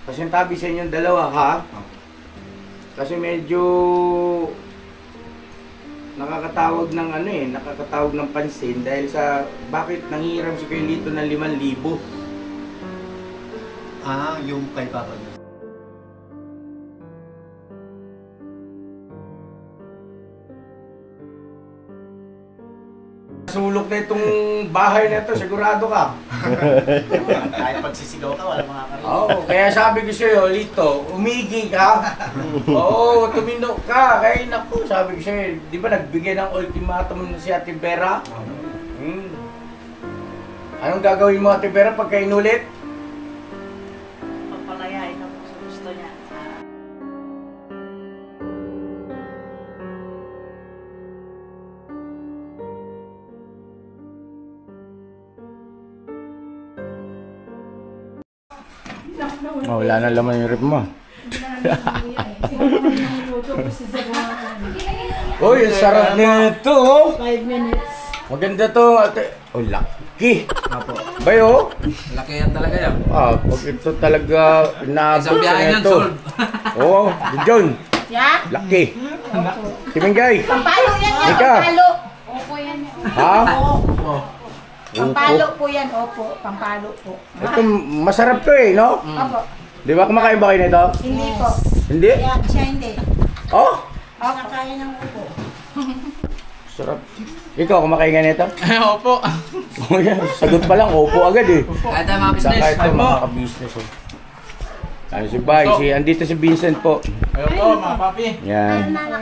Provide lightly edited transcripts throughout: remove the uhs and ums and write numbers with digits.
pasintabi sa inyong dalawa, ha? Kasi medyo nakakatawag ng ano eh, nakakatawag ng pansin dahil sa bakit nanghihiram si Kuya Lito ng 5,000. Yung kay Papa. Sulok na itong bahay na ito, sigurado ka. Kahit pagsisigaw ka, wala makakarinig. Oo, kaya sabi ko sa'yo, Lito, umigi ka. Oo, tumino ka. Kaya naku, sabi ko sa'yo, di ba nagbigay ng ultimatum si Ate Vera? Anong gagawin mo, Ate Vera, pagka inulit? Papalayain ako sa gusto niya. Oh, wala na laman yung rip mo. Uy, ang sarap nito, oh. 5 minutes. Maganda to, ate. Oh, laki. Apo. Bayo? Laki yan talaga yan. Pag ito talaga inaabot Isang biyahe na yan, ito. sold. Oo, John. Yeah? Laki. Timingay. Pampalo yan yan. Ika. Pampalo. Opo yan. Ha? Pampalo po yan. Opo. Pampalo po. Ito, masarap to eh, no? Opo. Di ba kumakain ba kayo nito? Hindi po. Hindi? Siya hindi. Oh, Nakakain ng upo. sarap. Ikaw, kumakain ka nito? Opo. Oh, yan. Sagot pa lang, opo agad eh. Kahit tayo mga Saka business. ito, mga ka-business. Oh. Ano si Bay? Andito si Vincent po. Ayun po, mga papi. Yan. Dala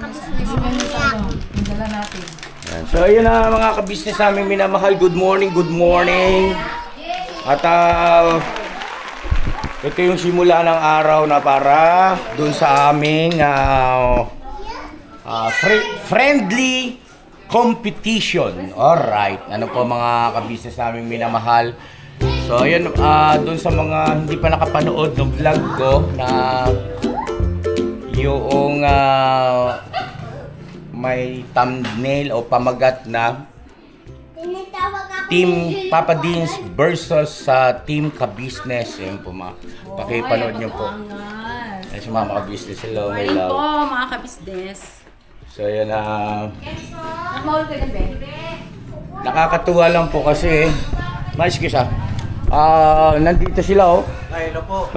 natin. Yan. So, ayun na mga ka-business namin minamahal. Good morning, good morning. At ito yung simula ng araw na para dun sa aming friendly competition. Alright. Ano po mga ka-business namin minamahal. So, ayun, dun sa mga hindi pa nakapanood ng vlog ko na yung may thumbnail o pamagat na Team Papa Deans versus Team Ka-Business. Ayun po mga pakipanood nyo po. Ayun si mga ka-business. Hello, my Ayun po, love. mga ka-business. So, ayun Nakmahol ka na, Ben? nakakatuwa lang po kasi excuse nandito sila oh. Ay, hello po.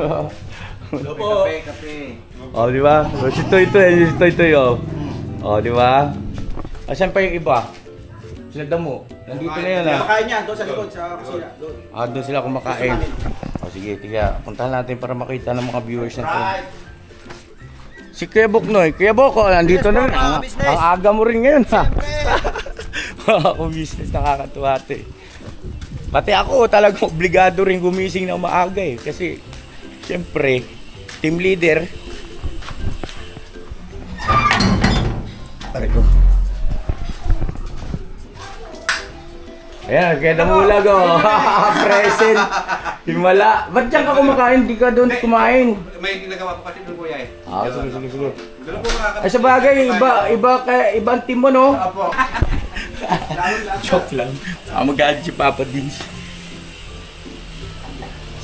Hello po. Kape. Oh, di ba? Si Toy oh. Oh, di ba? Asan pa yung iba? Sila Damo. Nandito na yan Kumakain niya, doon sa likod, sa kusina. doon sila kumakain. Oh, sige, tiga. Puntahan natin para makita ng mga viewers natin. Si Kuya Boknoy. Kuya Bok, nandito na rin. Ang aga mo rin ngayon, ha? Ako business, nakakatuwa ito eh. Pati ako, talagang obligado rin gumising na maaga eh. Kasi, siyempre, team leader. Pare ko. Ayan, kaya namulag oh. Present. Himala. Ba't dyan ka kumakain? Di ka doon kumain. May ginagawa po kasi doon kuya eh. Sige. Dala po mga Ay, sa bagay, ibang team mo, no? Apo. Joke lang. Magalit si Papa Deans.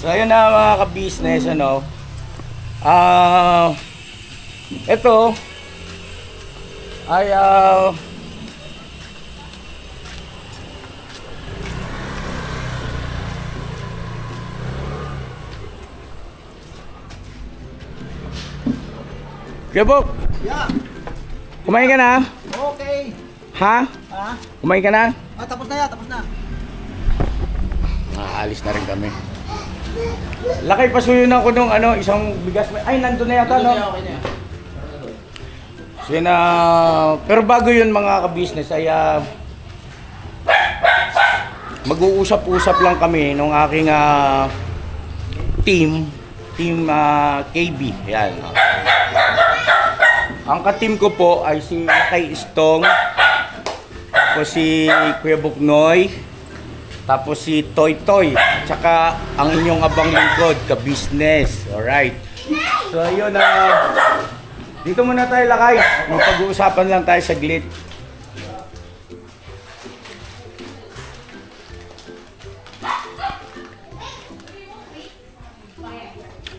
So, ayun na mga ka-business, ano. Ito ay Kuya Bok, Yeah. kumain ka na? Okay. Ha? Ha? Kumain ka na? Tapos na yan, tapos na. Aalis na rin kami. Lakay, pasuyunan ko nung isang bigas. Ay, nandun na yata, no? Okay na yan. So, yun, pero bago yun mga ka-business ay mag-uusap-usap lang kami nung aking team KB. Yan. Ang ka-team ko po ay si Kay Istong, tapos si Kuya Buknoy, tapos si Toy Toy, tsaka ang inyong abang lingkod, ka-business. Alright. So, yun, dito muna tayo lakay. Mag-pag-uusapan lang tayo saglit.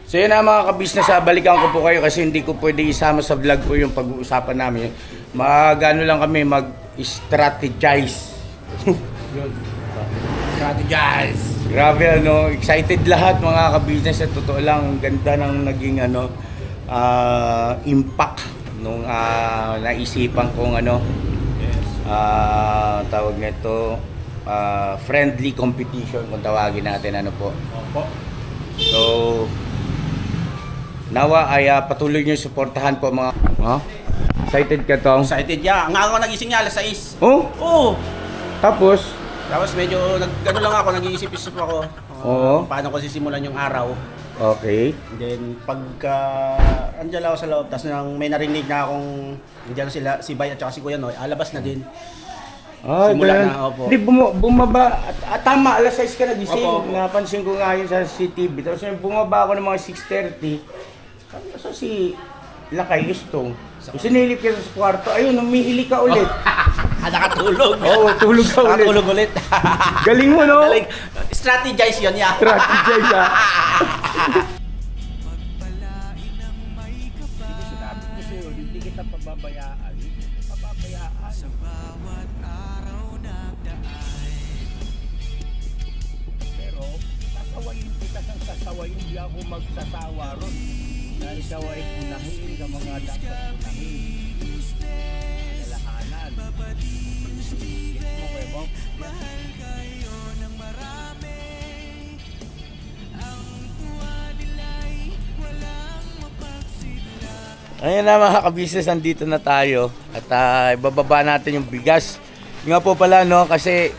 So yun na mga kabisnes, balikan ko po kayo kasi hindi ko pwede isama sa vlog ko yung pag-uusapan namin. Mag-ano lang kami, mag-strategize. Strategize! Grabe ano, excited lahat mga kabisnes at totoo lang, ang ganda ng naging ano, impact nung naisipan kong ano, tawag nito, friendly competition kung tawagin natin ano po. So, nawa ay patuloy niyo suportahan po mga... Excited ka tong? Excited ya. Nga ako nagising niya alas 6. Oh? Oo. Tapos Medyo gano'n lang ako, nag-iisip-isip ako. Oo. Paano ko sisimulan yung araw. Okay. Then pagka andyan lang ako sa loob, tapos may narinig na akong andyan sila, si Bay at saka si Kuya Noy, alabas na din. Simula ganun. na, opo. Di, bumaba, tama, alas 6 ka nagising. Opo. Napansin ko nga yun sa CCTV. Tapos bumaba ako ng mga 6:30. So si Lakay Istong, sinilip ka sa kwarto, ayun, umihili ka ulit. Nakatulog. Oo, tulog ka ulit. Nakatulog ulit. Galing mo, no? Galing. Strategize yun, ya. Strategize, ha? Hindi kita pababayaan. Pababayaan. Sa bawat araw na daan. Pero, sasawayin kita ng sasawayin. Hindi ako magsasawa ron. Dahil ikaw ay unahin ka mga dapat unahin. Lalahanan. Get mo kayo, Bob? Ayun na mga kabisnes, nandito na tayo at ibababa natin yung bigas. Yung nga po pala no, kasi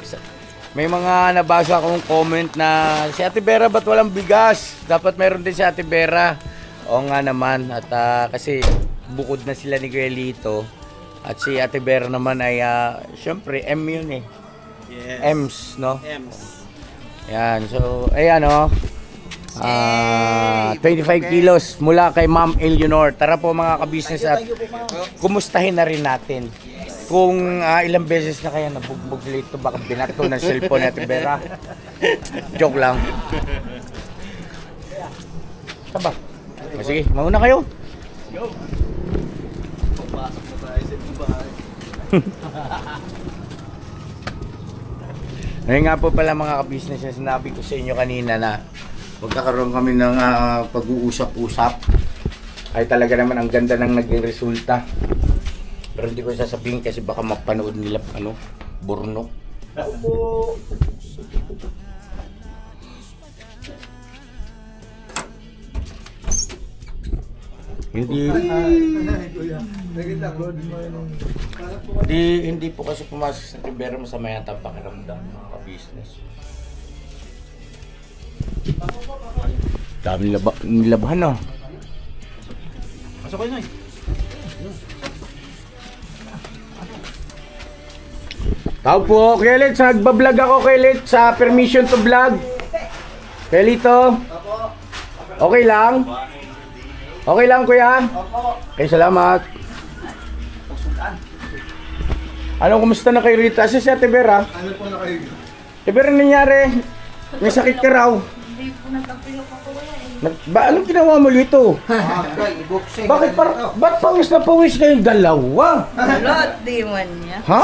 may mga nabasa akong comment na si Ate Vera ba't walang bigas? Dapat meron din si Ate Vera. Oo nga naman at kasi bukod na sila ni Kuya Lito at si Ate Vera naman ay syempre M yun eh. Yes. Ems no? Ems. Yan, so ayan o. 25 kilos mula kay Ma'am Eleanor. Tara po mga kabisnes at kumustahin na rin natin kung ilang beses na kaya nabugbog lito baka binato ng cellphone natin Vera. Joke lang. Saba. Sige, mauna kayo. Go. Papasok na tayo sa bahay. Ngayon nga po pala mga kabisnes, sinabi ko sa inyo kanina na magkakaroon kami ng pag-uusap-usap. Ay talaga naman ang ganda ng naging resulta. Pero hindi ko sasabihin kasi baka mapanood nila burno. Opo. Hindi po kasi pumasok sa Tibera, masama yata ang pakiramdam mga ka-business. Dami nilabahan na. Pasok kayo, Noy. Tao po, Kelit, nagbablog ako Kelit sa permission to vlog. Kelito. Okay lang? Okay lang kuya? Okay, salamat. Ano, kumusta na kayo rito? Asa si Ate Vera? Ano po na kayo? Ate Vera, nangyari? May sakit ka raw. Hindi po nagpapilok ako Anong ginawa mo dito? Bakit ba't pawis na pawis kayong dalawa? Lord, di man niya. Ha?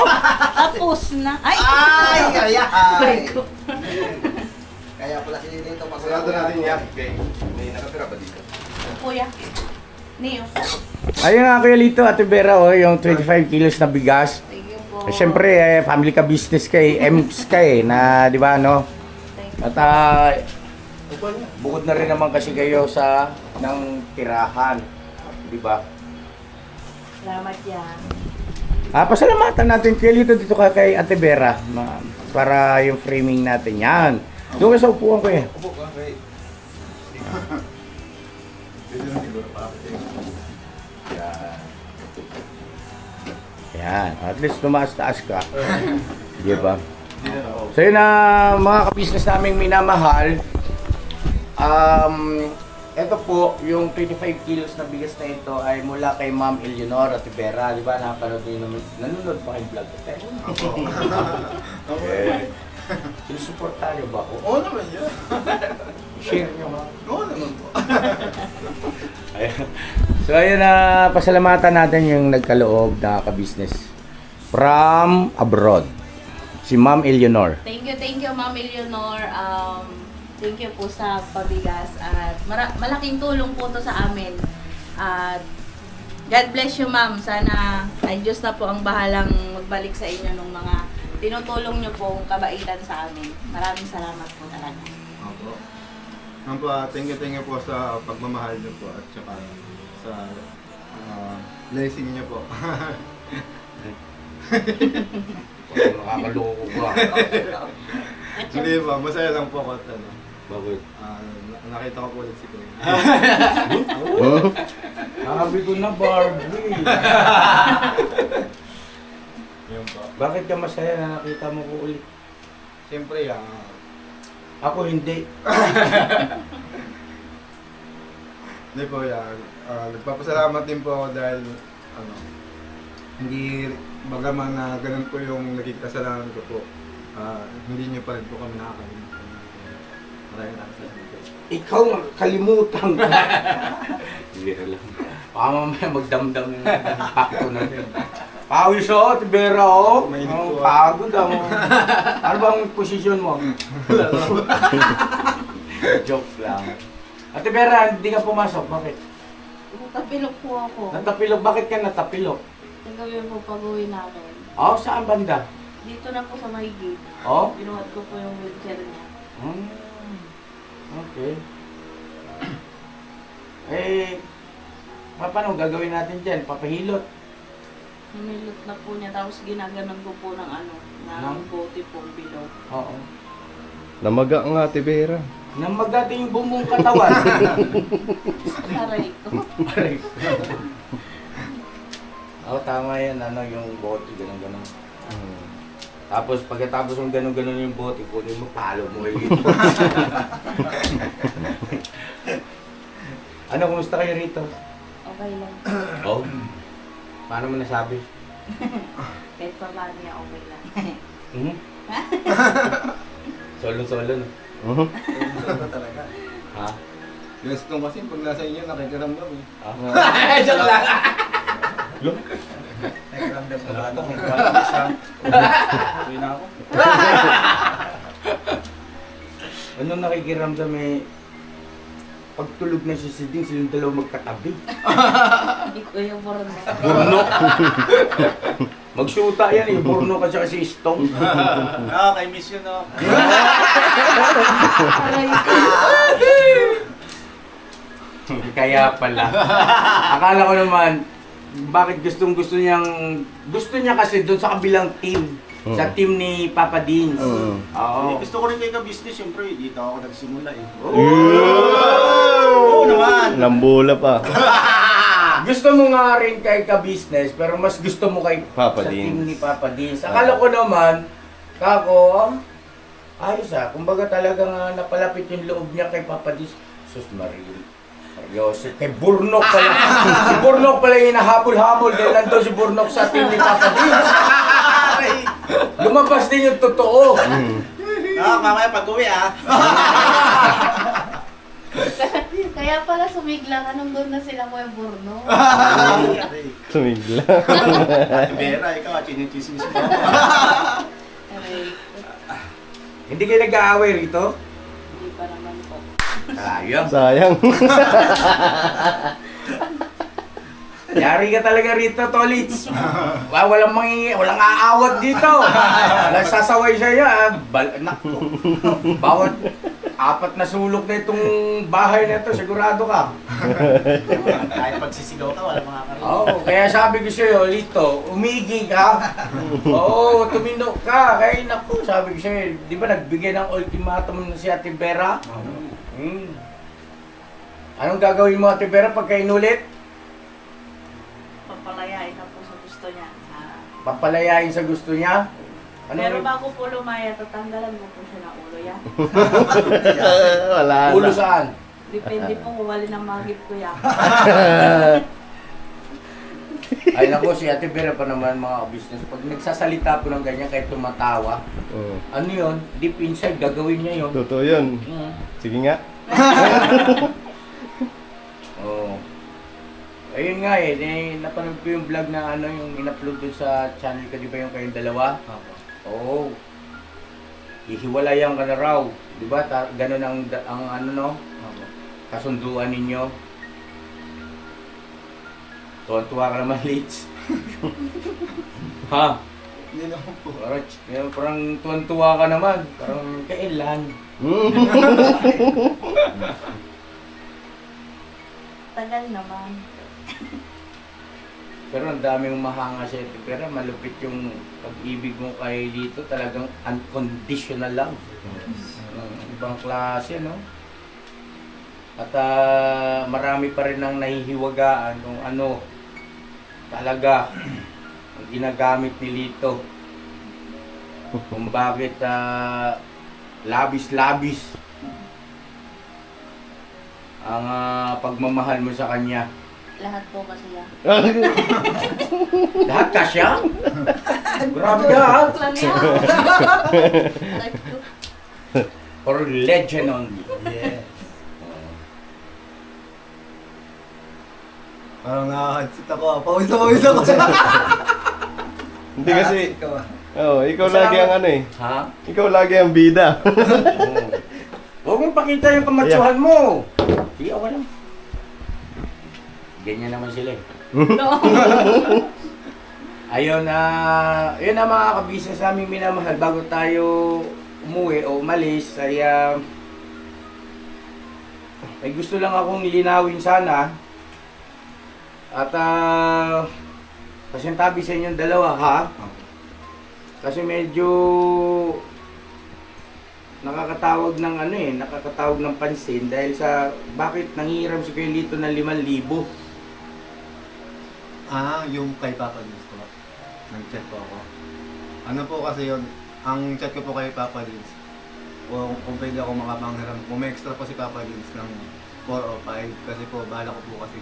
Tapos na. Ay! Kaya pala si dito pasok. Sarado natin yan. Okay. May nakatira ba dito? Kuya. Neo. Ayun nga Kuya Lito, Ate Vera, yung 25 kilos na bigas. Thank you po. Siyempre, family ka business ka Ems ka na di ba no? At bukod na rin naman kasi kayo sa ng tirahan, di ba? Salamat yan. Pasalamatan natin Kuya Lito dito kay Ate Vera para yung framing natin yan. Doon ka sa upuan ko eh. Upo ka, okay. Dito lang siguro pa. Yan. Yan, at least tumaas-taas ka. Di ba? Dito na ako. So yun na mga ka-business naming minamahal. Ito po, yung 25 kilos na bigas na ito ay mula kay Ma'am Eleanor at Vera. Di ba? Napanood nyo naman. Nanonood pa kayong vlog ko. Sinusuportahan niyo ba ako? Oo naman yun. share nyo ba? Oo naman po. Ayan. So ayun na, pasalamatan natin yung nagkaloob na ka-business from abroad. Si Ma'am Eleanor. Thank you, Ma'am Eleanor. Thank you po sa pabigas at malaking tulong po to sa amin. At God bless you, Ma'am. Sana ay Diyos na po ang bahalang magbalik sa inyo ng mga tinutulong nyo pong kabaitan sa amin. Maraming salamat po talaga. Opo. Ma'am po, thank you po sa pagmamahal niyo po at saka sa blessing niyo po. Nakakaloko ka. Hindi po, masaya lang po ako at ano. Bakit? Nakita ko po ulit si Kuya. Sabi ko na Barbie. Yun po. Bakit ka masaya na nakita mo ko ulit? Siyempre, Ako hindi. hindi po yan. Nagpapasalamat din po ako dahil hindi bagaman na ganun po yung naging kasalanan ko po. Hindi niyo pa rin po kami nakakalimutan. Maraming salamat po. Ikaw kalimutan ka. Hindi lang. Baka mamaya magdamdam yung impacto na rin. Pawis o, Tibera o. Mainit po. Pagod ako. Ano bang posisyon mo? Joke lang. Ate Vera, hindi ka pumasok. Bakit? Natapilok po ako. Natapilok? Bakit ka natapilok? Nagawin po pag-uwi namin. Oh, saan banda? Dito na po sa may gate. Oh? Binuhat ko po yung wheelchair niya. Okay. Eh, paano gagawin natin dyan? Papahilot? Namilot na po niya. Tapos ginaganon ko po ng ng bote pong bilog. Oo. Namaga nga, Tibera. Namagati yung buong katawan. Aray ko. Aray. Oo, tama yan. Yung bote, ganun-ganun. Tapos pagkatapos ng ganun-ganun yung bote, kunin mo, palo mo kayo. Ano, kumusta kayo rito? Okay lang. Oh. Paano mo nasabi? Kahit pa ba niya okay lang. Solo-solo, no? Salamat talaga. Ha? Yung stone kasi pag nasa inyo, nakikiramdam eh. Joke lang! Nakikiramdam ko ba ito? May qualities ha. Uwi na ako. Anong nakikiramdam eh? Pagtulog na si Siding, silang dalawa magkatabi. Hindi ko yung burno. Burno! Magsuta yan eh, Burno ka tsaka si Stong. I miss you no. Aray ko. Kaya pala. Akala ko naman, bakit gusto niya kasi doon sa kabilang team. Sa team ni Papa Deans. Oo. Gusto ko rin kayo ka-business, syempre. Dito ako nagsimula eh. Oo naman! Lambula pa. Gusto mo nga rin kay ka-business, pero mas gusto mo kay Papa sa Deans. team ni Papa Deans. Akala ko naman, ayos kumbaga talagang napalapit yung loob niya kay Papa Deans. Sus Marie. Joseph, kay Burnok pala. Si Burnok pala yung hinahabol-habol dahil nandun si Burnok sa team ni Papa Deans. Lumabas din yung totoo. Mamaya pag-uwi Kaya pala sumigla ka nung doon na sila Kuya Burno. Sumigla. Vera, ikaw, chinichismis mo. Aray ko. Hindi kayo nag-aaway rito? Hindi pa naman po. Sayang. Sayang. Yari ka talaga rito, Tolits. Walang aawat dito. Sasaway siya. Bawat 4 na sulok na itong bahay na ito, sigurado ka. Kahit pagsisigaw ka, wala makakarinig. Oo, kaya sabi ko sa'yo, Lito, umigi ka. Oo, tumindok ka. Kaya naku, sabi ko sa'yo, di ba nagbigay ng ultimatum si Ate Vera? Anong gagawin mo, Ate Vera, pagka inulit? Papalayain na po sa gusto niya. Papalayain sa gusto niya? Pero bago po lumaya, tatanggalan mo po siya ng ulo yan. Wala na. Ulo saan? Depende po kung wali ng magip ko yan. Ay naku, si Ate Vera pa naman mga business. Pag nagsasalita po ng ganyan kahit tumatawa, ano yun? Deep inside, gagawin niya yun. Totoo yun. Sige nga. Oo. Ayun nga napanood ko yung vlog na yung in-upload dun sa channel ka, di ba yung kayong dalawa? Oo. Hihiwalayan ka na raw. Di ba? Ganun ang kasunduan ninyo. Tuwan-tuwa ka naman, Litz. Ha? Hindi naman po. Parang tuwan-tuwa ka naman. Parang kailan. Tagal naman. Pero ang daming mahanga sa ito. Pero malupit yung pag-ibig mo kay dito. Talagang unconditional love. Ibang klase, no? At marami pa rin ang nahihiwagaan kung ano talaga ang ginagamit ni Lito. Kung bakit labis-labis ang pagmamahal mo sa kanya. Lahat po kasi yan. Lahat ka siya? Grabe ka, ha? Lang yan. Like, Or legend only. Yeah. Parang nakahadsit ako. Pawis ako. Hindi kasi, ikaw Kasama- lagi ang Ha? ikaw lagi ang bida. Huwag mong pakita yung kamatsuhan mo. Di, ako lang. Ganyan naman sila eh. no. Ayun yun na mga kabisnes naming minamahal. Bago tayo umuwi o umalis, ay may gusto lang akong linawin sana. At pasintabi sa inyong dalawa, ha? Kasi medyo nakakatawag ng nakakatawag ng pansin dahil sa bakit nangihiram si Kuya Lito ng 5,000. Yung kay Papa Lins po. Nag-chat po ako. Ano po kasi yun, ang chat ko po kay Papa Lins, kung pwede ako makapanghiram, kung may extra po si Papa Lins ng 4 o 5, kasi po bala ko po kasi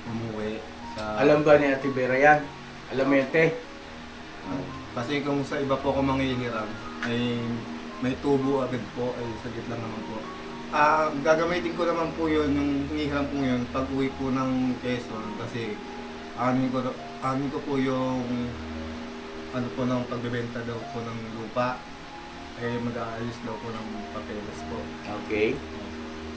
umuwi sa... Alam ba ni Ate Vera yan? Alam mo yan, te? Kasi kung sa iba po ako manghihiram, ay may tubo agad po, ay saglit lang naman po. Gagamitin ko naman po yun, yung hinihiram po yun, pag uwi po ng Quezon, kasi amin ko po yung ano po ng pagbebenta daw po ng lupa, ay mag-aayos daw po ng papeles po. Okay.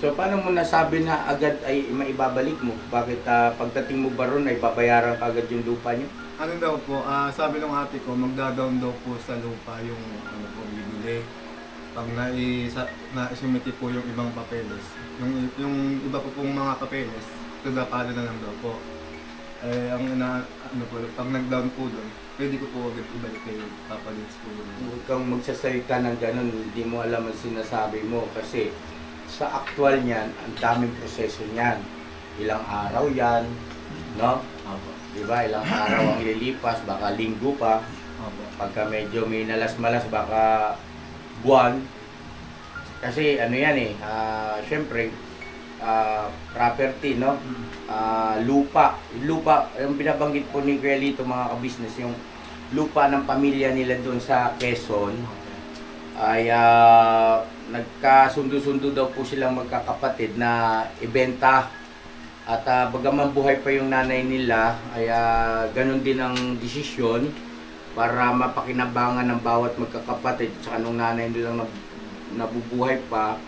So, paano mo nasabi na agad ay maibabalik mo? Bakit pagdating mo ba ron ay babayaran ka agad yung lupa niyo? Ano daw po, sabi ng ate ko, magda-down daw po sa lupa yung ano po bibili. Pag naisumiti po yung ibang papeles, yung iba po pong mga papeles, tudapalo na lang daw po. Pag nag-down po doon, pwede ko po agad ibalik kay Papa Lins po doon. Huwag kang magsasalita ng ganun, hindi mo alam ang sinasabi mo kasi sa aktual niyan, ang daming proseso niyan. Ilang araw yan, no? Diba? Ilang araw ang ililipas, baka linggo pa. Pagka medyo may nalas-malas, baka buwan. Kasi ano yan syempre, property, no? Lupa, yung binabanggit po ni Kuya Lito, mga kabisnes, yung lupa ng pamilya nila doon sa Quezon, ay nagkasundo-sundo daw po silang magkakapatid na ibenta. At bagaman buhay pa yung nanay nila, ay ganun din ang desisyon para mapakinabangan ng bawat magkakapatid. Tsaka nung nanay nilang nabubuhay pa,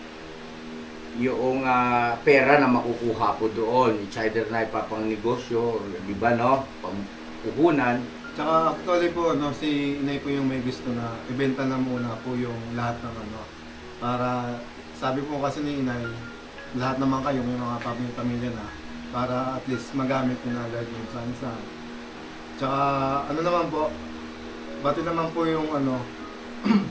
yung pera na makukuha po doon. It's either na ipapang negosyo, di ba, no? Pangkuhunan. Tsaka actually po, si inay po yung may gusto na ibenta na muna po yung lahat ng para, sabi po kasi ni inay, lahat naman kayo, may mga pamilya na, para at least magamit nyo na agad yung saan-saan. Tsaka ano naman po, pati naman po yung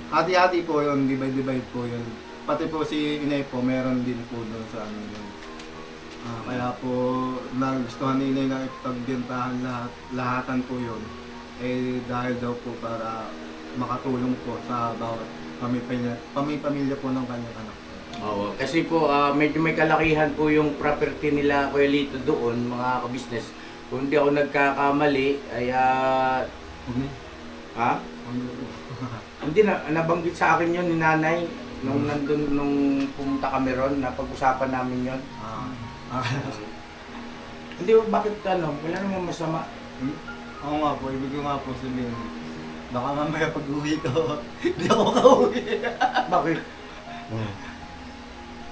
hati-hati po yun, divide po yun. Pati po si inay po, meron din po doon sa yun. Kaya po, nagustuhan ni inay na ipagbentahan lahatan po yun. Dahil daw po para makatulong po sa bawat pamilya po ng kanyang anak. Oo, kasi po medyo may kalakihan po yung property nila Kuya Lito doon, mga kabisnes. Kung hindi ako nagkakamali, ay hindi na nabanggit sa akin yun ni nanay, Nung pumunta kami ron, napag-usapan namin yon. Hindi, bakit wala namang masama. Oo nga po, ibig ko nga po sabihin. Baka mamaya pag-uwi ko, hindi ako makauwi. Bakit?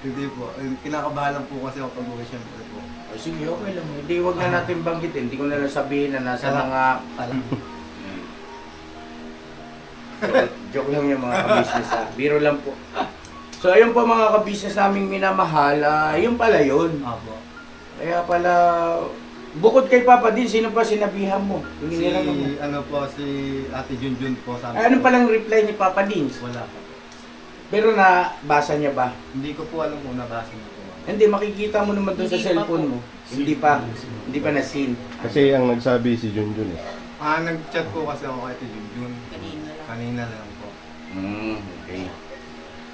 Hindi po, kinakabahan po kasi ako pag-uwi siyempre po. O sige, okay lang. Hindi, wag na natin banggitin. Hindi ko na lang sabihin na nasa na nga. Joke lang yung mga ka-business ha. Biro lang po. So ayun po mga ka-business naming minamahal, yun pala yun. Apo. Kaya pala, bukod kay Papa din, sino pa sinabihan mo? Si, si Ate Junjun po sabi Ay, ano palang reply ni Papa Dins? Wala pa. Pero nabasa niya ba? Hindi ko po alam kung nabasa niyo po. Hindi, makikita mo naman doon sa Hindi pa cellphone po. mo. Hindi pa na-seen. Kasi ang nagsabi si Junjun eh. Nag-chat po kasi ako kay Ate Junjun. Kanina lang. Kanina lang po. Okay.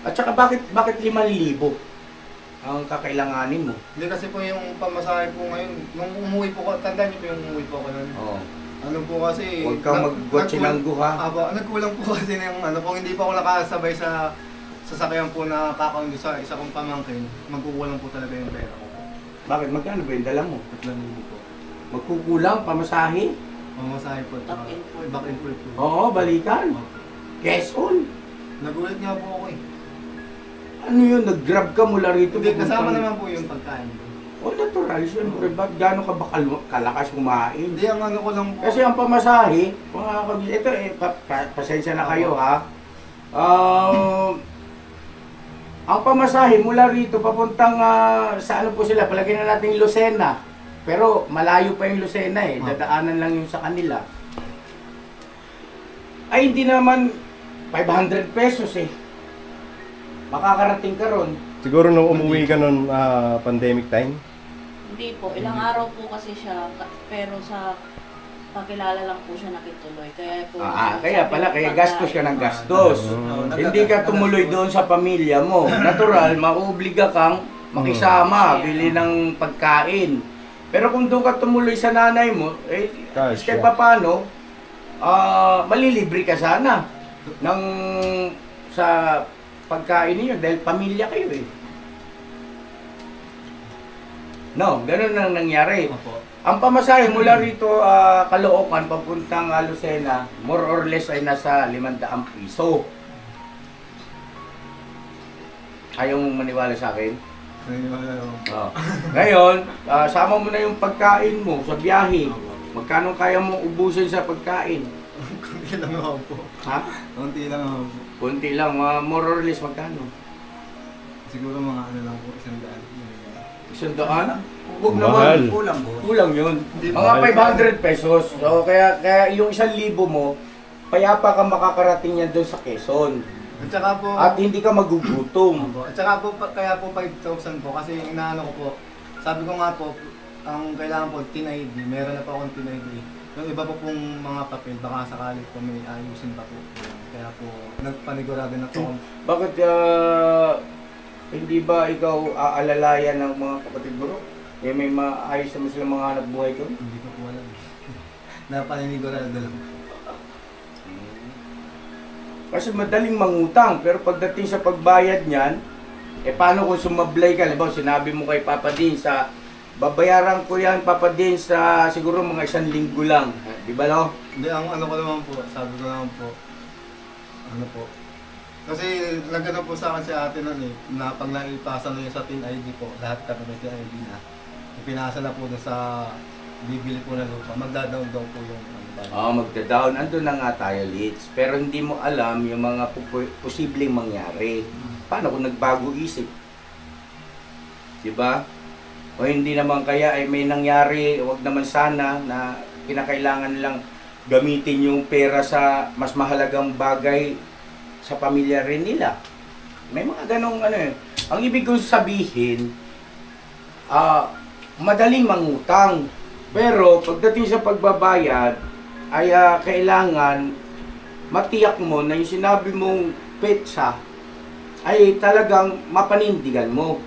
At saka bakit 5,000 ang kakailanganin mo? Hindi kasi po yung pamasahe po ngayon. Nung umuwi po ko, tandaan niyo po yung umuwi po ko nun. Oo. Ano po kasi... Huwag kang mag-gotchinanggo ha. Nagkulang po kasi ng kung hindi pa ako nakasabay sa sasakyan po na kakaon sa isa kong pamangkin, magkukulang po talaga yung pera ko po. Bakit? Magkano ba yung dala mo? 3,000 po. Magkukulang, pamasahe? Pamasahe po. Back and forth. Back and forth po. Oo, balikan. Quezon. Nagulat nga po ako eh. Ano yun? Nag-grab ka mula rito? Hindi, kasama naman po yung pagkain. O natural, siyempre. Ba't gano'n ka ba kalakas kumain? Hindi, ang ano ko lang po. Kasi ang pamasahe, mga kabis, ito pasensya na kayo ha. Ang pamasahe mula rito papuntang sa ano po sila, palagyan na natin Lucena. Pero malayo pa yung Lucena eh, dadaanan lang yung sa kanila. Ay hindi naman 500 pesos eh. Makakarating ka ron. Siguro nung umuwi ka nung pandemic time? Hindi po, ilang araw po kasi siya, pero sa pakilala lang po siya nakituloy. Kaya po, Kaya pala, kaya gastos ka ng gastos. Hindi ka tumuloy doon sa pamilya mo. Natural, mauobliga kang makisama, bili ng pagkain. Pero kung doon ka tumuloy sa nanay mo, kahit pa paano, malilibre ka sana ng sa pagkain niyo dahil pamilya kayo eh. No, ganun ang nangyari. Ang pamasahe mula rito Caloocan papuntang Lucena, more or less ay nasa 500 piso. Ayaw mong maniwala sa akin? Oh. Ngayon, sama mo na yung pagkain mo sa biyahe. Magkano kaya mong ubusin sa pagkain? Kunti lang ako po. Ha? Kunti lang ako po. Kunti lang, more or less magkano? Siguro mga ano lang po, 100. 100? Huwag Mahal. naman, kulang po. Kulang yun. Mga Mahal. 500 pesos. So, kaya yung 1,000 mo, payapa ka makakarating yan doon sa Quezon. At saka po, At hindi ka magugutom. at saka po, kaya po 5,000 po, kasi inaano ko po, sabi ko nga po, ang kailangan po, tin-ID, meron na po akong tin-ID. Yung iba po pong mga papel, baka sakali po may ayusin pa po. Kaya po, nagpanigurado na po. Bakit hindi ba ikaw aalalayan ng mga kapatid mo? Eh may maayos naman sila mga hanap buhay ko? Hindi ko po alam. Napanigurado lang. Kasi madaling mangutang, pero pagdating sa pagbayad niyan, paano kung sumablay ka? Halimbawa, sinabi mo kay Papa Din sa babayaran ko yan, Papa Din, sa siguro mga 1 linggo lang. Di ba no? Hindi, ang ano ko naman po, sabi ko naman po, ano po. Kasi nagano po sa akin si ate nun eh, na pag naipasa na yun sa tin-ID po, lahat kami may tin-ID na. Pinasa na po na sa bibili po na lupa, magda-down daw po yung ano ba. Magda-down. Andun na nga tayo, Litz. Pero hindi mo alam yung mga posibleng mangyari. Paano kung nagbago isip? Diba? O hindi naman kaya ay may nangyari, wag naman sana na kinakailangan lang gamitin yung pera sa mas mahalagang bagay sa pamilya rin nila. May mga ganong ano eh. Ang ibig kong sabihin, madaling mangutang. Pero pagdating sa pagbabayad, ay kailangan matiyak mo na yung sinabi mong petsa ay talagang mapanindigan mo.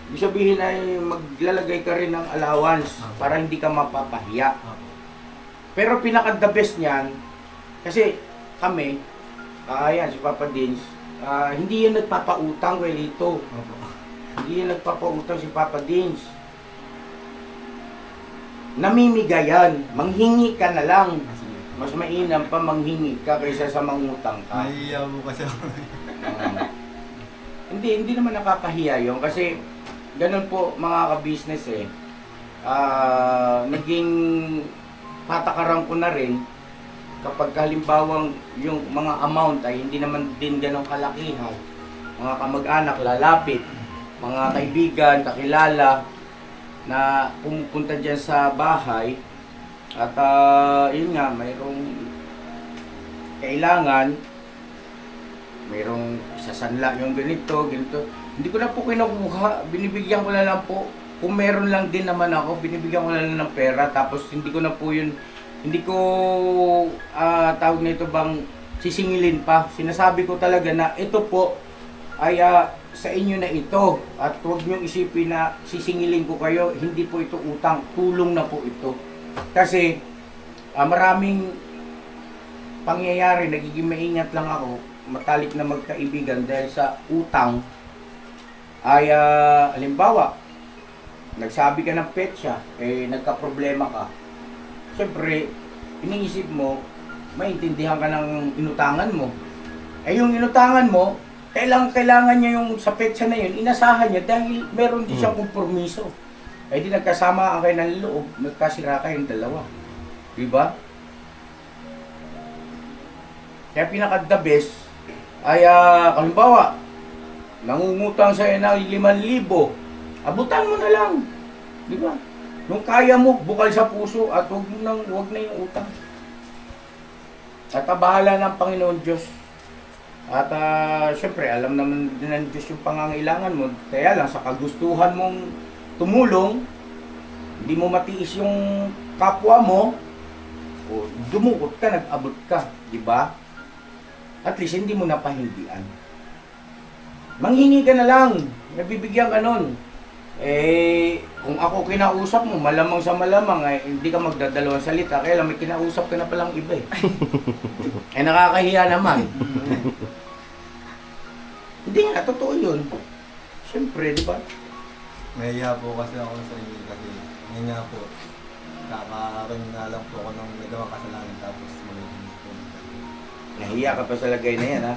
Ibig sabihin ay maglalagay ka rin ng allowance para hindi ka mapapahiya. Pero pinaka-the best niyan, kasi kami, ayan si Papa Dins, hindi yan nagpapautang, Welito. Hindi yan nagpapautang si Papa Dins. Namimigayan. Manghingi ka na lang. Mas mainam pa manghingi ka kaysa sa mangutang ka. Nahihiya po kasi ako. Hindi naman nakakahiya yun kasi ganun po mga ka-business eh. Naging patakaran ko na rin kapag halimbawang yung mga amount ay hindi naman din ganun kalakihan. Mga kamag-anak, lalapit, mga kaibigan, kakilala na pumupunta dyan sa bahay at yun nga, mayroong kailangan, mayroong sasanla yung ganito. Hindi ko na po kinukuha, binibigyan ko na lang po. Kung meron lang din naman ako, binibigyan ko na lang ng pera. Tapos hindi ko na po yun, hindi ko tawag na ito bang sisingilin pa. Sinasabi ko talaga na ito po ay sa inyo na ito. At huwag niyong isipin na sisingilin ko kayo, hindi po ito utang, tulong na po ito. Kasi maraming pangyayari, nagiging maingat lang ako, matalik na magkaibigan dahil sa utang ay halimbawa nagsabi ka ng petsa, nagka-problema ka. Siyempre, iniisip mo, maintindihan ka ng inutangan mo. Yung inutangan mo, kailangan niya yung sa petsa na yun, inasahan niya dahil meron din siyang kompromiso. Di nagkasama ang kayo ng loob, nagkasira kayong dalawa. Diba? Kaya pinaka-the best ay, halimbawa, nangungutang sa'yo ng 5,000, abutan mo na lang. Di ba? Nung kaya mo, bukal sa puso at huwag na yung utang. At bahala ng Panginoon Diyos. At syempre, alam naman din ng Diyos yung pangangailangan mo. Kaya lang, sa kagustuhan mong tumulong, hindi mo matiis yung kapwa mo, o dumukot ka, nag-abot ka. Di ba? At least, hindi mo napahindian. Manghingi ka na lang. Nabibigyan ka nun. Kung ako kinausap mo, malamang sa malamang, hindi ka magdadalawang salita. Kaya lang may kinausap ka na palang iba eh. Nakakahiya naman. Hindi nga, totoo yun. Siyempre, di ba? Nahihiya po kasi ako sa inyo kasi ngayon nga po, kakaroon na lang po ako ng nagawang kasalanan tapos magiging po. Nahiya ka pa sa lagay na yan, ha?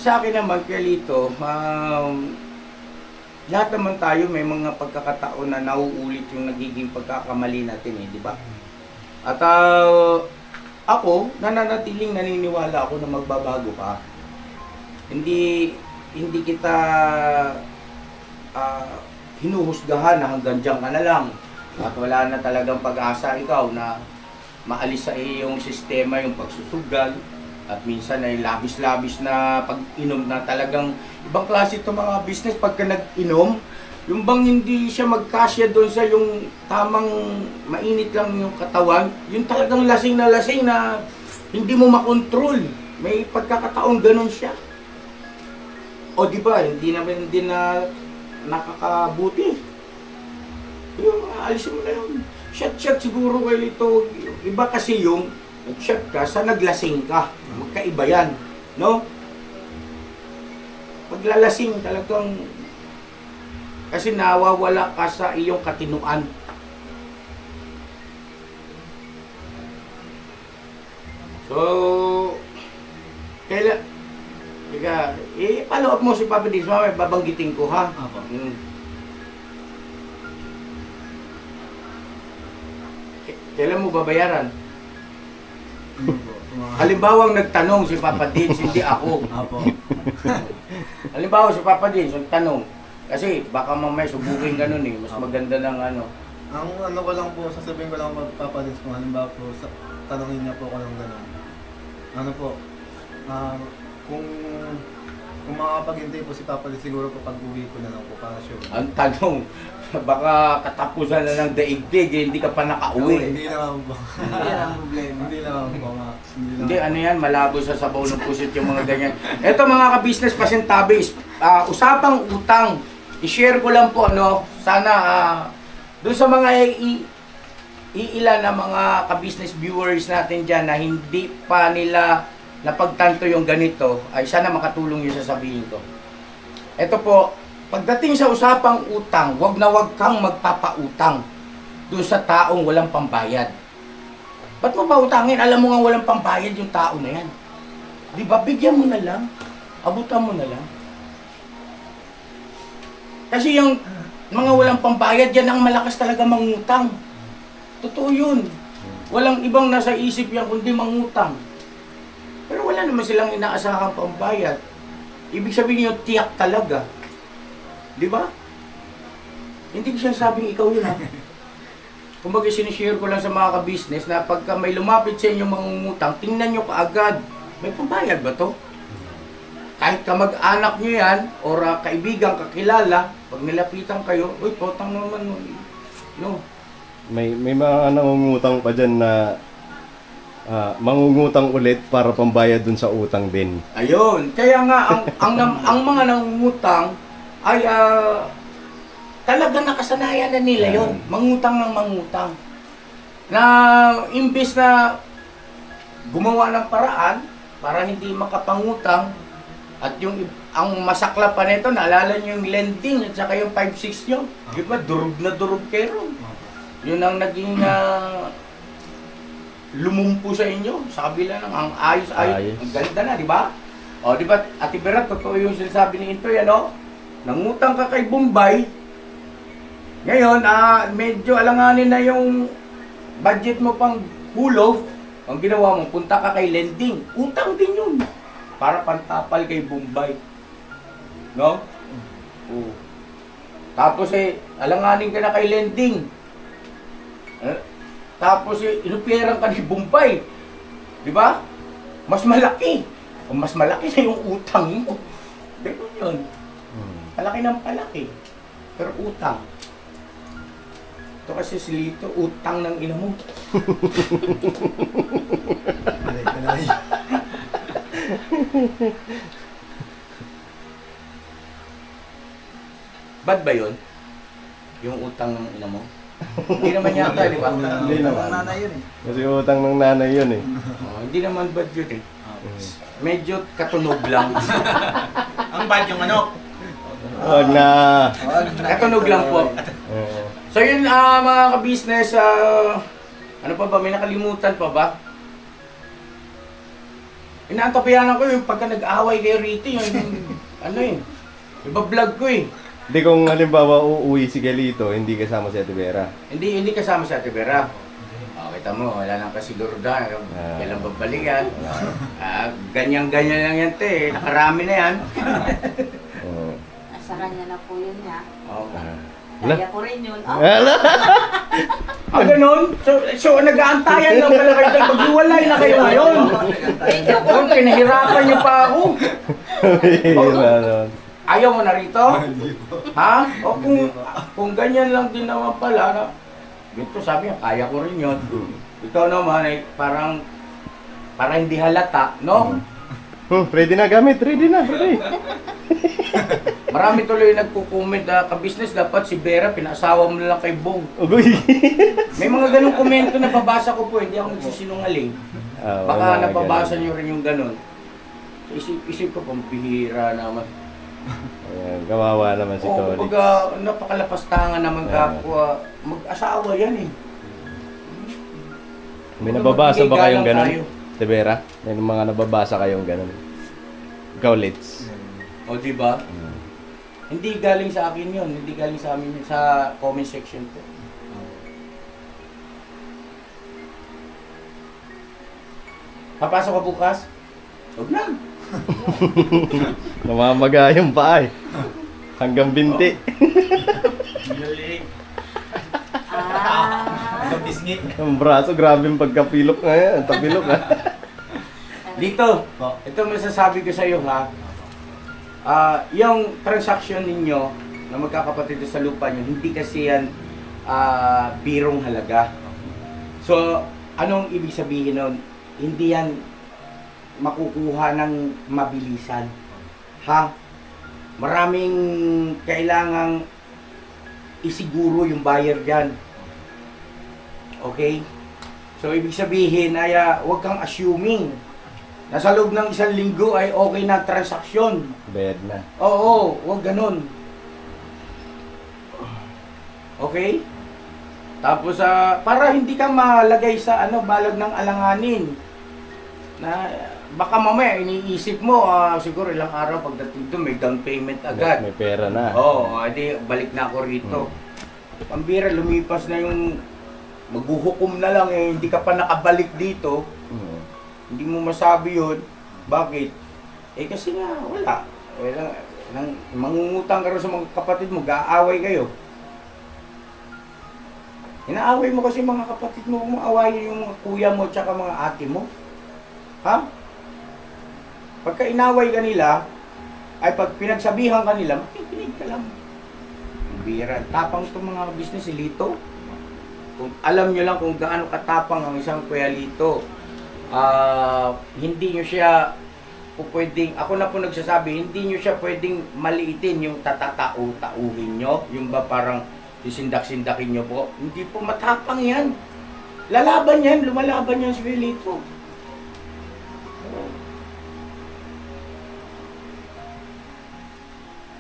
Sa akin naman, Carlito, lahat naman tayo may mga pagkakataon na nauulit yung nagiging pagkakamali natin di ba? At ako, nananatiling naniniwala ako na magbabago ka. Hindi kita hinuhusgahan na hanggang dyan ka na lang. At wala na talagang pag-asa ikaw na maalis sa iyong sistema yung pagsusugal. At minsan ay labis-labis na pag-inom na talagang ibang klase itong mga business pagka nag-inom. Yung bang hindi siya magkasya doon sa yung tamang mainit lang yung katawan. Yung talagang lasing na hindi mo makontrol. May pagkakataong ganun siya. O di ba, hindi naman din na nakakabuti. Yung alisin mo na yun. Shot siguro kayo ito. Iba kasi yung nag-shot ka sa naglasing ka. Magkaiba yan. No? Paglalasing talagang kasi nawawala ka sa iyong katinuan. So, follow up mo si Papa Dins, mamaya babanggitin ko ha. Kailan mo babayaran? Halimbawang nagtanong si Papa Dins, hindi ako. Halimbawa si Papa Dins, nagtanong. Kasi baka mamaya subukin ka nun mas maganda ng ano. Ang ano ko lang po, sasabihin ko lang Papa Dins kung halimbawa po, tanongin niya po ko ng gano'n. Ano po, kung makakapaghintay po si Papa Dins, siguro po pag-uwi ko na lang po para sure. Ang tanong, baka katapusan na ng daigdig, hindi ka pa nakauwi. Hindi naman po. Hindi naman problema. Hindi naman po. Hindi, ano yan, malabo sa sabaw ng pusit yung mga ganyan. Ito mga ka-business pasintabi, usapang utang. I-share ko lang po, sana, doon sa mga iilan na mga ka-business viewers natin dyan na hindi pa nila napagtanto yung ganito, ay sana makatulong yung sasabihin ko. Ito po, pagdating sa usapang utang, wag na wag kang magpapautang doon sa taong walang pambayad. Ba't mo pa utangin? Alam mo nga walang pambayad yung tao na yan. Di ba? Bigyan mo na lang. Abutan mo na lang. Kasi yung mga walang pambayad, yan ang malakas talaga mangutang. Totoo yun. Walang ibang nasa isip yan kundi mangutang. Pero wala naman silang inaasahang pambayad. Ibig sabihin yung tiyak talaga. Di ba? Hindi ko siya sabing ikaw yun ha. Kumbaga sinishare ko lang sa mga ka-business na pagka may lumapit sa inyo mangungutang, tingnan nyo kaagad. May pambayad ba to? Kahit kamag-anak nyo yan, or kaibigan, kakilala, pag nilapitan kayo, uy, potang naman. No. May mga nangungutang pa dyan na mangungutang ulit para pambayad dun sa utang din. Ayun. Kaya nga, ang mga nangungutang ay talaga nakasanayan na nila yun. Mangutang ng mangutang. Na imbis na gumawa ng paraan para hindi makapangutang, at yung ang masakla pa nito, naalala nyo yung lending at saka yung 5-6 nyo. Di ba? Durog na durog kayo. Yun ang naging lumumpo sa inyo. Sa kabila ng ang ayos-ayos. Ang ganda na, di ba? O, di ba? Ate Berat, totoo yung sinasabi ni Intoy, ano? Nangutang ka kay Bombay. Ngayon, medyo alanganin na yung budget mo pang hulog. Ang ginawa mo, punta ka kay lending. Utang din yun. Para pantapal kay Bombay. No? Oo. Tapos alanganin ka na kay lending. Tapos inupiran ka ni Bombay. Di ba? Mas malaki. O mas malaki na yung utang mo. Ganun yun. Palaki ng palaki. Pero utang. Ito kasi si Lito, utang ng ina mo. Bad ba yun? Yung utang ng ina mo? Hindi naman yata, di ba? Hindi naman. Nanay yun eh. Kasi utang ng nanay yun eh. Hindi naman bad yun eh. Medyo katunog lang. Ang bad yung manok. Wag na. Katunog lang po. So yun mga ka-business, ano pa ba? May nakalimutan pa ba? Inaantabayanan ko yung pagka nag-away kayo rito, yung ano eh. Iba-vlog ko eh. Hindi kung halimbawa uuwi si Galito, hindi kasama si Ate Vera. Hindi kasama si Ate Vera. Kita mo, wala nang kasigurda. Kailan babalikan. Ganyan-ganyan lang yan, te. Nakarami na yan. Sa kanya na po yun niya. Okay. Kaya ko rin yun. Ganun? So nag-aantayan lang pala kayo. Maghiwalay na kayo ngayon. Kung pinahirapan niyo pa ako. Ayaw mo na rito? Ha? O kung ganyan lang din naman pala, ito sabi niya, kaya ko rin yun. Ikaw naman ay parang hindi halata, no? Ready na gamit, ready na, ready. Marami tuloy nagko-comment na ka-business, dapat si Vera, pinasawa mo na lang kay Bong. Ugoy. May mga ganong komento na nababasa ko po, hindi ako nagsisinungaling. Baka nababasa niyo rin yung ganon. Isip ko, pampihira naman. Ayan, kawawa naman si Tony. Kapag napakalapastangan naman kapwa, mag-asawa yan eh. May nababasa ba kayong ganon? Ate Vera? May mga nababasa kayong ganon? Ikaw, Litz. O diba? Hindi galing sa akin yun, hindi galing sa amin yun, sa comment section po. Papasok ka bukas? Huwag na. Namamaga yung paa eh. Hanggang binti. Hanggang bisngi. Ang braso, grabe yung pagkapilok nga yan. Ang tapilok ha. Dito, ito masasabi ko sa iyo ha. Yung transaction ninyo na magkakapatid sa lupa nyo, hindi kasi yan birong halaga. So, anong ibig sabihin nun? Hindi yan makukuha ng mabilisan. Ha? Maraming kailangang isiguro yung buyer dyan. Okay? So, ibig sabihin ay huwag kang assuming na sa loob ng 1 linggo ay okay na transaksyon. Bayad na. Oo, huwag ganun. Okay? Tapos, para hindi ka malagay sa balag ng alanganin. Na baka mamaya iniisip mo, siguro ilang araw pagdating doon may down payment agad. May pera na. Oo, edi balik na ako rito. Pambira, lumipas na yung maghuhukom na lang hindi ka pa nakabalik dito. Hindi mo masabi yun. Bakit? Kasi nga, wala. Mangungutang ka rin sa mga kapatid mo, gaaway kayo. Inaaway mo kasi mga kapatid mo, maawayin yung mga kuya mo at mga ate mo. Ha? Pagka inaway ka nila, ay pag pinagsabihan ka nila, makikinig ka lang. Bira, tapang itong mga business, Lito. Kung alam nyo lang kung gaano katapang ang isang Kuya Lito, hindi nyo siya pwedeng, ako na po nagsasabi, hindi nyo siya pwedeng maliitin yung tatatao-tauhin nyo, yung ba parang sisindak-sindakin nyo po. Hindi po, matapang yan. Lalaban yan, lumalaban yan si Kuya Lito.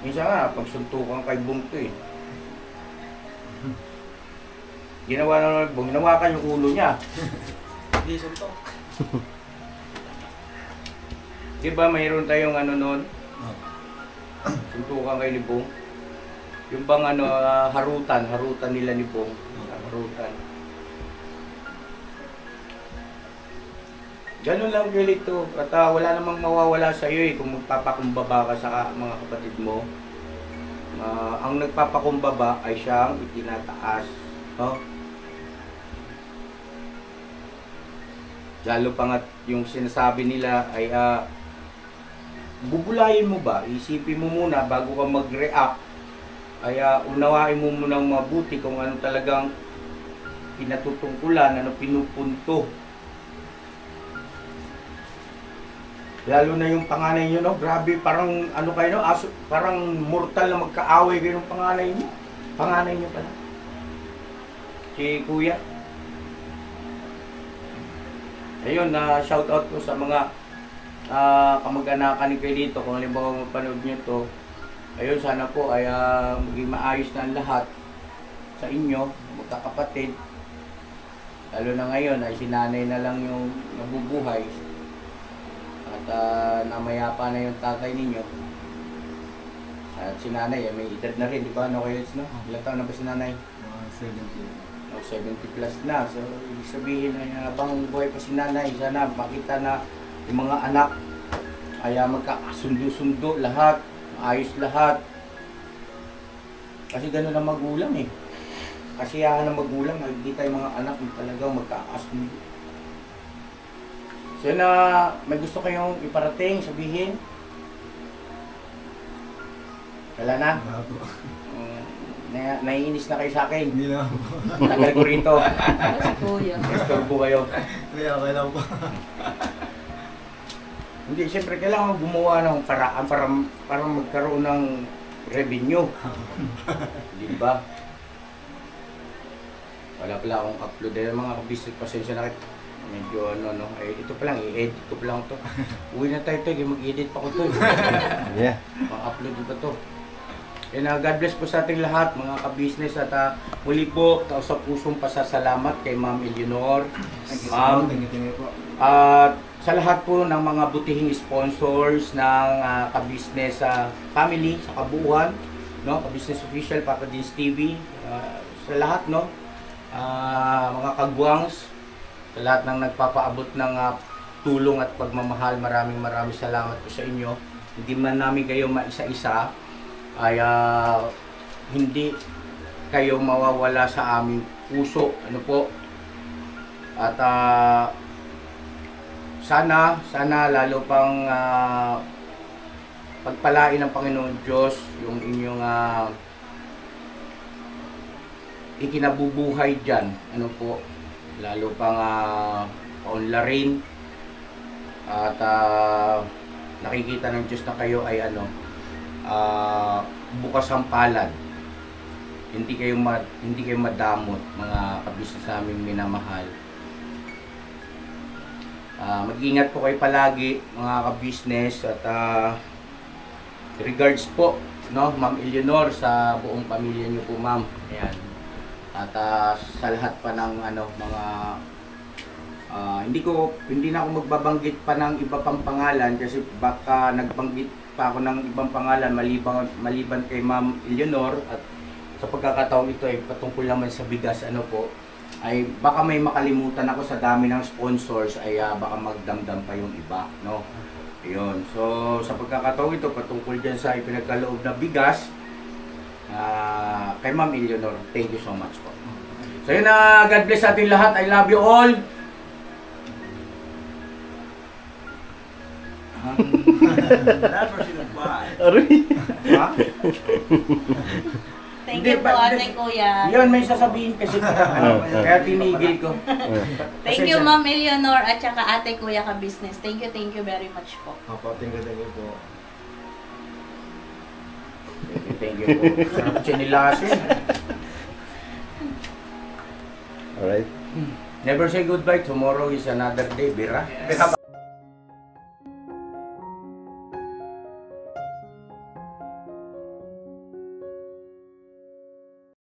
Minsan nga, pagsuntukan kay Bong to Ginawa na ng Bong, hinawakan yung ulo niya. Hindi suntok. Diba mayroon tayong noon? Suntukan kay ni Bong. Yung bang harutan nila ni Bong. Harutan. Ganun lang Lito. At wala namang mawawala sa iyo kung magpapakumbaba ka sa mga kapatid mo. Ang nagpapakumbaba ay siyang itinataas. No? Lalo pa nga yung sinasabi nila ay bubulayin mo ba? Isipin mo muna bago ka mag-react. Ay unawain mo munang mabuti kung ano talagang pinatutungkulan, ano pinupunto. Lalo na yung panganay nyo, no? Grabe, parang kayo, no? Parang mortal na magkaaway kayo ng panganay nyo. Panganay nyo pala. Si Kuya. Ayun, shout out ko sa mga kamag-anakan ni kayo dito. Kung halimbawa mapanood nyo to, ayun, sana po ay maging maayos na ang lahat sa inyo, magkakapatid. Lalo na ngayon ay si nanay na lang yung nabubuhay. At namayapa na yung tatay ninyo. At si nanay, may edad na rin, di ba? Ano kayo, no? Ilang taon na ba si nanay? 70 plus na. So, ibig sabihin ay habang buhay pa si nanay, sana makita na yung mga anak ay magkakasundo-sundo lahat, maayos lahat. Kasi gano'n ang magulang Kasiyahan ng magulang, nakikita yung mga anak yung talagang magkakasundo. So may gusto kayong iparating, sabihin? Wala na? Naiinis na kayo sa akin? Hindi na po. Tagal ko rito. Si Kuya. Restore po kayo. Kaya okay lang po. Hindi, siyempre kailangan gumawa ng paraan para magkaroon ng revenue. Di ba? Wala pala akong upload. Dahil mga business, pasensya na kayo. Medyo ito pa lang, i-edit ko pa lang ito. Uwi na tayo ito, mag-edit pa ko ito. Yeah. Mag-upload ko ito. And God bless po sa ating lahat, mga ka-business. At muli po, sa pusong pasasalamat kay Ma'am Eleanor. Ma'am. At sa lahat po ng mga butihing sponsors ng ka-business family, sa kabuuan, no? Ka-business official, Papa Dins TV. Sa lahat, no? Mga kagwangs, sa lahat ng nagpapaabot ng tulong at pagmamahal, maraming salamat po sa inyo. Hindi man namin kayo maisa-isa, ay hindi kayo mawawala sa aming puso. Ano po? At sana lalo pang pagpalain ng Panginoon Diyos yung inyong ikinabubuhay dyan. Ano po? Lalo pang paunlarin at nakikita ng Diyos na kayo ay bukas ang palad hindi kayo madamot, mga kabisnes namin minamahal. Mag-ingat po kayo palagi, mga kabisnes, at regards po, no, Ma'am Eleanor, sa buong pamilya niyo po, ma'am. Ayan. At sa lahat pa ng mga hindi na ako magbabanggit pa ng iba pang pangalan kasi baka nagbanggit pa ako ng ibang pangalan maliban kay Ma'am Eleanor, at sa pagkakataon ito ay patungkol naman sa bigas po ay baka may makalimutan ako sa dami ng sponsors, ay baka magdamdam pa yung iba, no. Ayun. So sa pagkakataon ito patungkol diyan sa ipinagkaloob na bigas kay Ma'am Eleanor. Thank you so much po. So yun na, God bless ating lahat. I love you all. Never seen a fly. Ha? Thank you po, ate kuya. Yun, may sasabihin kasi kaya tinigil ko. Thank you, Ma'am Eleanor, at saka ate kuya ka business. Thank you very much po. Opo, thank you po. Thank you po. Sarap chinilasin. Alright. Never say goodbye. Tomorrow is another day, Bira.